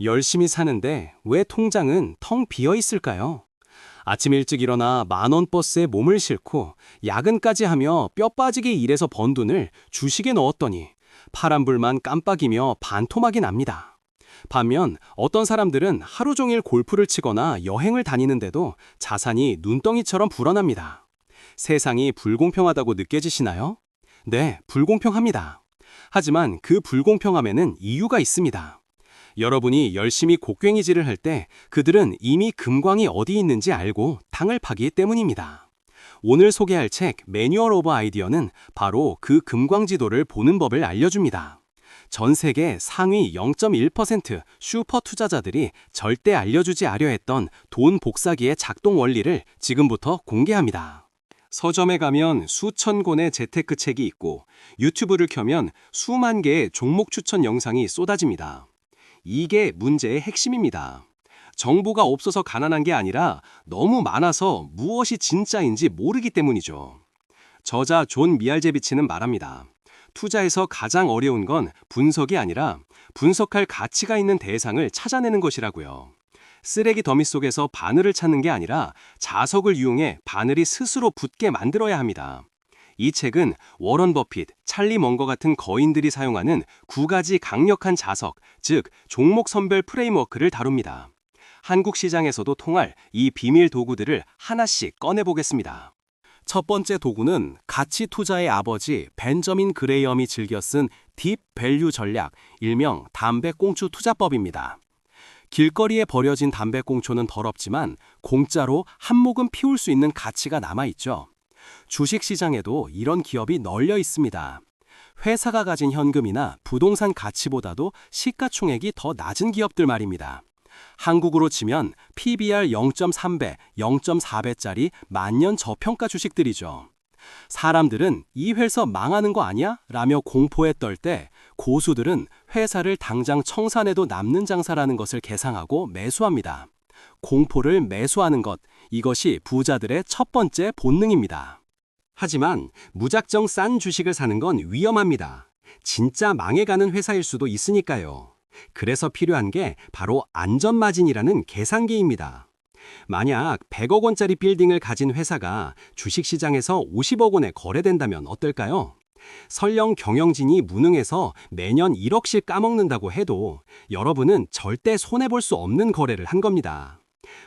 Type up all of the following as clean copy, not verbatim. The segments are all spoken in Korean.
열심히 사는데 왜 통장은 텅 비어 있을까요? 아침 일찍 일어나 10,000원 버스에 몸을 싣고 야근까지 하며 뼈 빠지게 일해서 번 돈을 주식에 넣었더니 파란불만 깜빡이며 반토막이 납니다. 반면 어떤 사람들은 하루 종일 골프를 치거나 여행을 다니는데도 자산이 눈덩이처럼 불어납니다. 세상이 불공평하다고 느껴지시나요? 네, 불공평합니다. 하지만 그 불공평함에는 이유가 있습니다. 여러분이 열심히 곡괭이질을 할 때 그들은 이미 금광이 어디 있는지 알고 땅을 파기 때문입니다. 오늘 소개할 책 매뉴얼 오브 아이디어는 바로 그 금광 지도를 보는 법을 알려줍니다. 전 세계 상위 0.1% 슈퍼 투자자들이 절대 알려주지 않려 했던 돈 복사기의 작동 원리를 지금부터 공개합니다. 서점에 가면 수천 권의 재테크 책이 있고 유튜브를 켜면 수만 개의 종목 추천 영상이 쏟아집니다. 이게 문제의 핵심입니다. 정보가 없어서 가난한 게 아니라 너무 많아서 무엇이 진짜인지 모르기 때문이죠. 저자 존 미알제비치는 말합니다. 투자에서 가장 어려운 건 분석이 아니라 분석할 가치가 있는 대상을 찾아내는 것이라고요. 쓰레기 더미 속에서 바늘을 찾는 게 아니라 자석을 이용해 바늘이 스스로 붙게 만들어야 합니다. 이 책은 워런 버핏, 찰리 먼거 같은 거인들이 사용하는 9가지 강력한 자석, 즉 종목 선별 프레임워크를 다룹니다. 한국 시장에서도 통할 이 비밀 도구들을 하나씩 꺼내보겠습니다. 첫 번째 도구는 가치 투자의 아버지 벤저민 그레이엄이 즐겨 쓴 딥 밸류 전략, 일명 담배꽁초 투자법입니다. 길거리에 버려진 담배꽁초는 더럽지만 공짜로 한 모금 피울 수 있는 가치가 남아있죠. 주식시장에도 이런 기업이 널려 있습니다. 회사가 가진 현금이나 부동산 가치보다도 시가총액이 더 낮은 기업들 말입니다. 한국으로 치면 PBR 0.3배, 0.4배짜리 만년 저평가 주식들이죠. 사람들은 이 회사 망하는 거 아니야? 라며 공포에 떨 때 고수들은 회사를 당장 청산해도 남는 장사라는 것을 계상하고 매수합니다. 공포를 매수하는 것, 이것이 부자들의 첫 번째 본능입니다. 하지만 무작정 싼 주식을 사는 건 위험합니다. 진짜 망해가는 회사일 수도 있으니까요. 그래서 필요한 게 바로 안전마진이라는 계산기입니다. 만약 100억 원짜리 빌딩을 가진 회사가 주식시장에서 50억 원에 거래된다면 어떨까요? 설령 경영진이 무능해서 매년 1억씩 까먹는다고 해도 여러분은 절대 손해볼 수 없는 거래를 한 겁니다.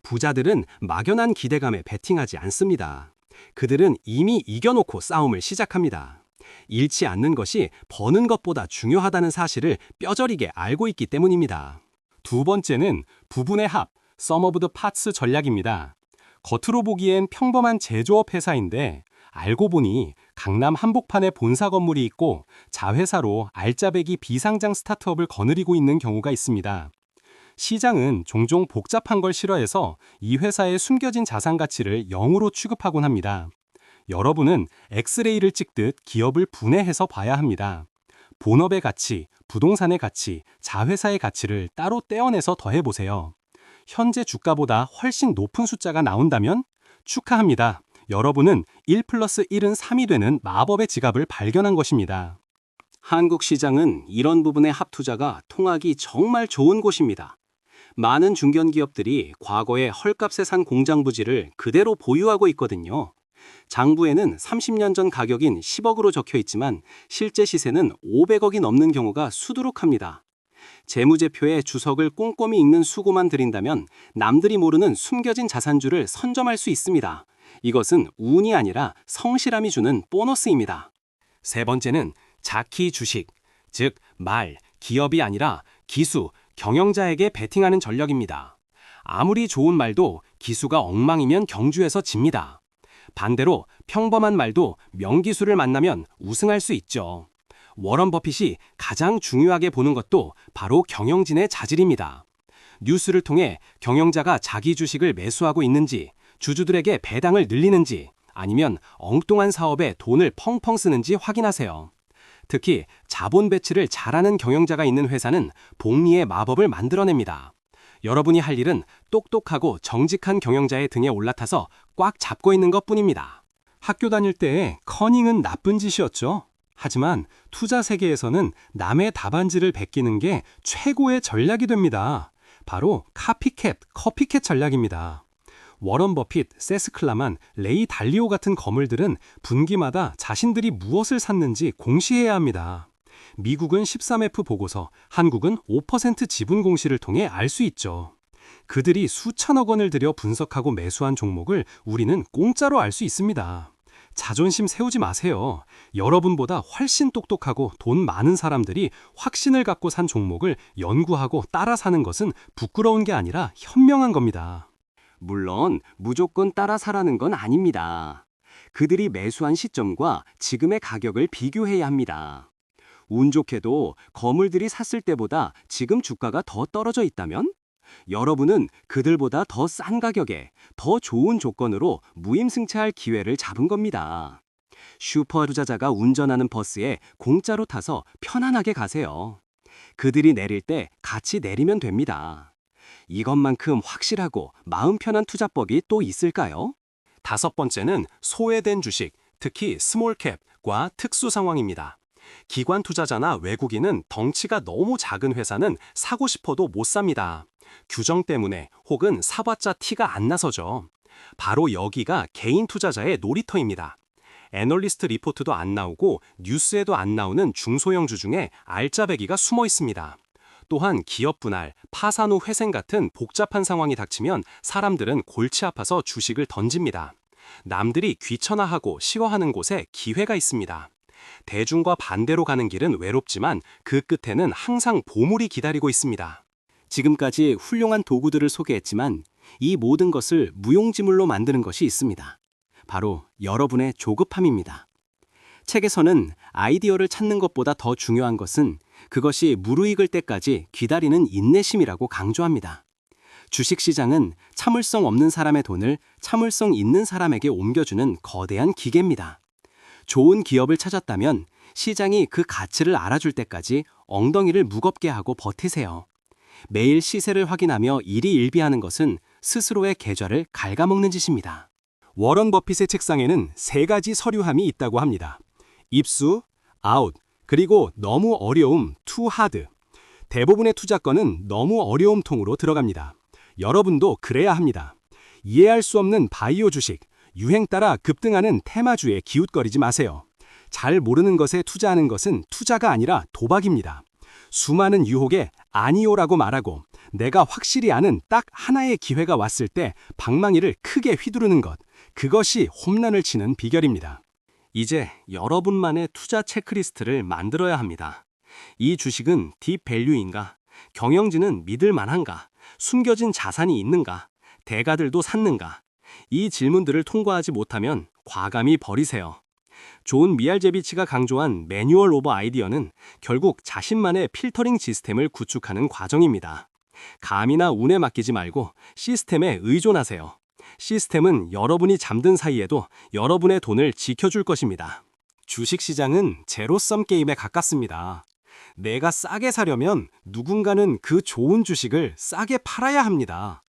부자들은 막연한 기대감에 베팅하지 않습니다. 그들은 이미 이겨놓고 싸움을 시작합니다. 잃지 않는 것이 버는 것보다 중요하다는 사실을 뼈저리게 알고 있기 때문입니다. 두 번째는 부분의 합, Sum of the Parts 전략입니다. 겉으로 보기엔 평범한 제조업 회사인데 알고 보니 강남 한복판에 본사 건물이 있고 자회사로 알짜배기 비상장 스타트업을 거느리고 있는 경우가 있습니다. 시장은 종종 복잡한 걸 싫어해서 이 회사의 숨겨진 자산 가치를 0으로 취급하곤 합니다. 여러분은 엑스레이를 찍듯 기업을 분해해서 봐야 합니다. 본업의 가치, 부동산의 가치, 자회사의 가치를 따로 떼어내서 더해보세요. 현재 주가보다 훨씬 높은 숫자가 나온다면 축하합니다. 여러분은 1 플러스 1은 3이 되는 마법의 지갑을 발견한 것입니다. 한국 시장은 이런 부분의 합투자가 통하기 정말 좋은 곳입니다. 많은 중견기업들이 과거에 헐값에 산 공장 부지를 그대로 보유하고 있거든요. 장부에는 30년 전 가격인 10억으로 적혀 있지만 실제 시세는 500억이 넘는 경우가 수두룩합니다. 재무제표에 주석을 꼼꼼히 읽는 수고만 들인다면 남들이 모르는 숨겨진 자산주를 선점할 수 있습니다. 이것은 운이 아니라 성실함이 주는 보너스입니다. 세 번째는 자키 주식, 즉 말, 기업이 아니라 기수, 경영자에게 베팅하는 전략입니다. 아무리 좋은 말도 기수가 엉망이면 경주에서 집니다. 반대로 평범한 말도 명기수를 만나면 우승할 수 있죠. 워런 버핏이 가장 중요하게 보는 것도 바로 경영진의 자질입니다. 뉴스를 통해 경영자가 자기 주식을 매수하고 있는지, 주주들에게 배당을 늘리는지, 아니면 엉뚱한 사업에 돈을 펑펑 쓰는지 확인하세요. 특히 자본 배치를 잘하는 경영자가 있는 회사는 복리의 마법을 만들어냅니다. 여러분이 할 일은 똑똑하고 정직한 경영자의 등에 올라타서 꽉 잡고 있는 것뿐입니다. 학교 다닐 때 커닝은 나쁜 짓이었죠. 하지만 투자 세계에서는 남의 답안지를 베끼는 게 최고의 전략이 됩니다. 바로 카피캣, 커피캣 전략입니다. 워런 버핏, 세스 클라만, 레이 달리오 같은 거물들은 분기마다 자신들이 무엇을 샀는지 공시해야 합니다. 미국은 13F 보고서, 한국은 5% 지분 공시를 통해 알 수 있죠. 그들이 수천억 원을 들여 분석하고 매수한 종목을 우리는 공짜로 알 수 있습니다. 자존심 세우지 마세요. 여러분보다 훨씬 똑똑하고 돈 많은 사람들이 확신을 갖고 산 종목을 연구하고 따라 사는 것은 부끄러운 게 아니라 현명한 겁니다. 물론 무조건 따라 사라는 건 아닙니다. 그들이 매수한 시점과 지금의 가격을 비교해야 합니다. 운 좋게도 거물들이 샀을 때보다 지금 주가가 더 떨어져 있다면 여러분은 그들보다 더 싼 가격에 더 좋은 조건으로 무임승차할 기회를 잡은 겁니다. 슈퍼 투자자가 운전하는 버스에 공짜로 타서 편안하게 가세요. 그들이 내릴 때 같이 내리면 됩니다. 이것만큼 확실하고 마음 편한 투자법이 또 있을까요? 다섯 번째는 소외된 주식, 특히 스몰캡과 특수 상황입니다. 기관 투자자나 외국인은 덩치가 너무 작은 회사는 사고 싶어도 못 삽니다. 규정 때문에 혹은 사봤자 티가 안 나서죠. 바로 여기가 개인 투자자의 놀이터입니다. 애널리스트 리포트도 안 나오고 뉴스에도 안 나오는 중소형주 중에 알짜배기가 숨어 있습니다. 또한 기업 분할, 파산 후 회생 같은 복잡한 상황이 닥치면 사람들은 골치 아파서 주식을 던집니다. 남들이 귀찮아하고 싫어하는 곳에 기회가 있습니다. 대중과 반대로 가는 길은 외롭지만 그 끝에는 항상 보물이 기다리고 있습니다. 지금까지 훌륭한 도구들을 소개했지만 이 모든 것을 무용지물로 만드는 것이 있습니다. 바로 여러분의 조급함입니다. 책에서는 아이디어를 찾는 것보다 더 중요한 것은 그것이 무르익을 때까지 기다리는 인내심이라고 강조합니다. 주식시장은 참을성 없는 사람의 돈을 참을성 있는 사람에게 옮겨주는 거대한 기계입니다. 좋은 기업을 찾았다면 시장이 그 가치를 알아줄 때까지 엉덩이를 무겁게 하고 버티세요. 매일 시세를 확인하며 일희일비하는 것은 스스로의 계좌를 갉아먹는 짓입니다. 워런 버핏의 책상에는 세 가지 서류함이 있다고 합니다. 입수, 아웃, 그리고 너무 어려움, too hard. 대부분의 투자건은 너무 어려움 통으로 들어갑니다. 여러분도 그래야 합니다. 이해할 수 없는 바이오 주식, 유행 따라 급등하는 테마주에 기웃거리지 마세요. 잘 모르는 것에 투자하는 것은 투자가 아니라 도박입니다. 수많은 유혹에 아니오라고 말하고 내가 확실히 아는 딱 하나의 기회가 왔을 때 방망이를 크게 휘두르는 것, 그것이 홈런을 치는 비결입니다. 이제 여러분만의 투자 체크리스트를 만들어야 합니다. 이 주식은 딥밸류인가? 경영진은 믿을 만한가? 숨겨진 자산이 있는가? 대가들도 샀는가? 이 질문들을 통과하지 못하면 과감히 버리세요. 존 미알제비치가 강조한 매뉴얼 오브 아이디어는 결국 자신만의 필터링 시스템을 구축하는 과정입니다. 감이나 운에 맡기지 말고 시스템에 의존하세요. 시스템은 여러분이 잠든 사이에도 여러분의 돈을 지켜줄 것입니다. 주식시장은 제로섬 게임에 가깝습니다. 내가 싸게 사려면 누군가는 그 좋은 주식을 싸게 팔아야 합니다.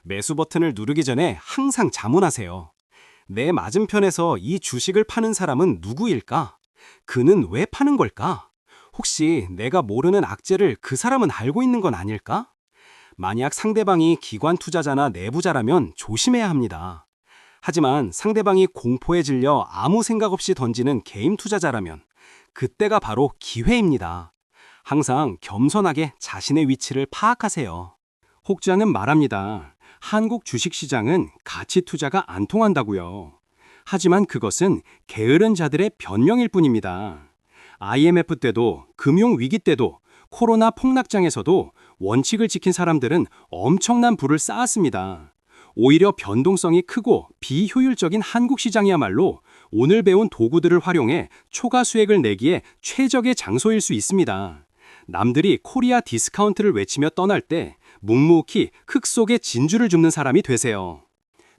매수 버튼을 누르기 전에 항상 자문하세요. 내 맞은편에서 이 주식을 파는 사람은 누구일까? 그는 왜 파는 걸까? 혹시 내가 모르는 악재를 그 사람은 알고 있는 건 아닐까? 만약 상대방이 기관 투자자나 내부자라면 조심해야 합니다. 하지만 상대방이 공포에 질려 아무 생각 없이 던지는 개인 투자자라면 그때가 바로 기회입니다. 항상 겸손하게 자신의 위치를 파악하세요. 혹자는 말합니다. 한국 주식시장은 가치 투자가 안 통한다고요. 하지만 그것은 게으른 자들의 변명일 뿐입니다. IMF 때도 금융위기 때도 코로나 폭락장에서도 원칙을 지킨 사람들은 엄청난 부를 쌓았습니다. 오히려 변동성이 크고 비효율적인 한국 시장이야말로 오늘 배운 도구들을 활용해 초과 수익을 내기에 최적의 장소일 수 있습니다. 남들이 코리아 디스카운트를 외치며 떠날 때 묵묵히 흙 속에 진주를 줍는 사람이 되세요.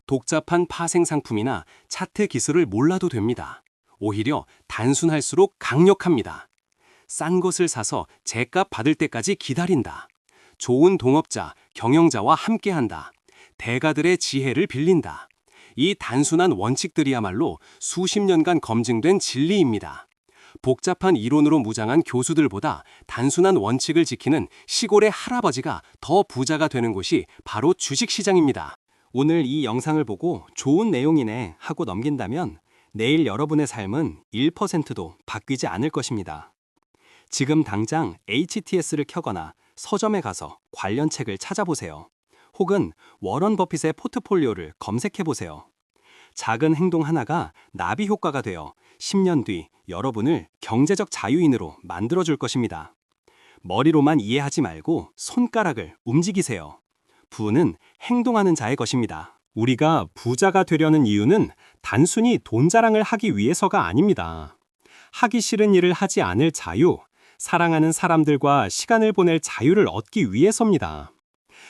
독잡한 파생 상품이나 차트 기술을 몰라도 됩니다. 오히려 단순할수록 강력합니다. 싼 것을 사서 제값 받을 때까지 기다린다. 좋은 동업자, 경영자와 함께한다. 대가들의 지혜를 빌린다. 이 단순한 원칙들이야말로 수십 년간 검증된 진리입니다. 복잡한 이론으로 무장한 교수들보다 단순한 원칙을 지키는 시골의 할아버지가 더 부자가 되는 곳이 바로 주식시장입니다. 오늘 이 영상을 보고 좋은 내용이네 하고 넘긴다면 내일 여러분의 삶은 1%도 바뀌지 않을 것입니다. 지금 당장 HTS를 켜거나 서점에 가서 관련 책을 찾아보세요. 혹은 워런 버핏의 포트폴리오를 검색해보세요. 작은 행동 하나가 나비 효과가 되어 10년 뒤 여러분을 경제적 자유인으로 만들어줄 것입니다. 머리로만 이해하지 말고 손가락을 움직이세요. 부는 행동하는 자의 것입니다. 우리가 부자가 되려는 이유는 단순히 돈 자랑을 하기 위해서가 아닙니다. 하기 싫은 일을 하지 않을 자유, 사랑하는 사람들과 시간을 보낼 자유를 얻기 위해서입니다.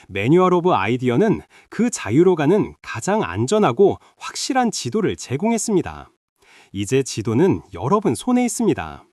매뉴얼 오브 아이디어는 그 자유로 가는 가장 안전하고 확실한 지도를 제공했습니다. 이제 지도는 여러분 손에 있습니다.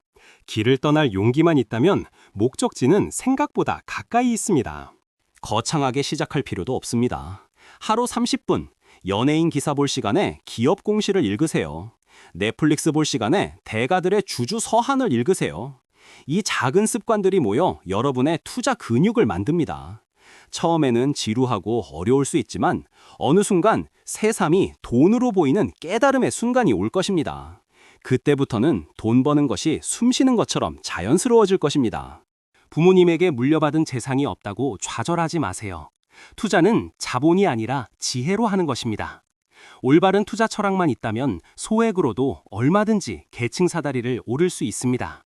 길을 떠날 용기만 있다면 목적지는 생각보다 가까이 있습니다. 거창하게 시작할 필요도 없습니다. 하루 30분, 연예인 기사 볼 시간에 기업 공시를 읽으세요. 넷플릭스 볼 시간에 대가들의 주주 서한을 읽으세요. 이 작은 습관들이 모여 여러분의 투자 근육을 만듭니다. 처음에는 지루하고 어려울 수 있지만 어느 순간 새삼이 돈으로 보이는 깨달음의 순간이 올 것입니다. 그때부터는 돈 버는 것이 숨 쉬는 것처럼 자연스러워질 것입니다. 부모님에게 물려받은 재산이 없다고 좌절하지 마세요. 투자는 자본이 아니라 지혜로 하는 것입니다. 올바른 투자 철학만 있다면 소액으로도 얼마든지 계층 사다리를 오를 수 있습니다.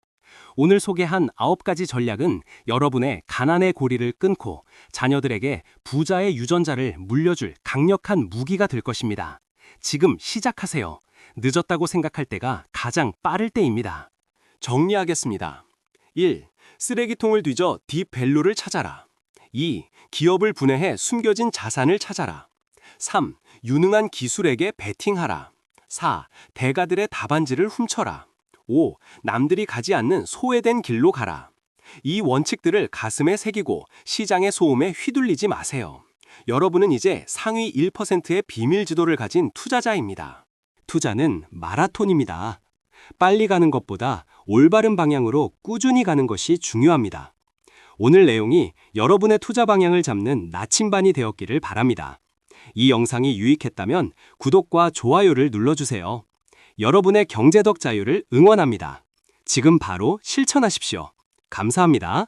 오늘 소개한 9가지 전략은 여러분의 가난의 고리를 끊고 자녀들에게 부자의 유전자를 물려줄 강력한 무기가 될 것입니다. 지금 시작하세요. 늦었다고 생각할 때가 가장 빠를 때입니다. 정리하겠습니다. 1. 쓰레기통을 뒤져 딥밸류를 찾아라. 2. 기업을 분해해 숨겨진 자산을 찾아라. 3. 유능한 기술에게 베팅하라. 4. 대가들의 답안지를 훔쳐라. 5. 남들이 가지 않는 소외된 길로 가라. 이 원칙들을 가슴에 새기고 시장의 소음에 휘둘리지 마세요. 여러분은 이제 상위 1%의 비밀 지도를 가진 투자자입니다. 투자는 마라톤입니다. 빨리 가는 것보다 올바른 방향으로 꾸준히 가는 것이 중요합니다. 오늘 내용이 여러분의 투자 방향을 잡는 나침반이 되었기를 바랍니다. 이 영상이 유익했다면 구독과 좋아요를 눌러주세요. 여러분의 경제적 자유를 응원합니다. 지금 바로 실천하십시오. 감사합니다.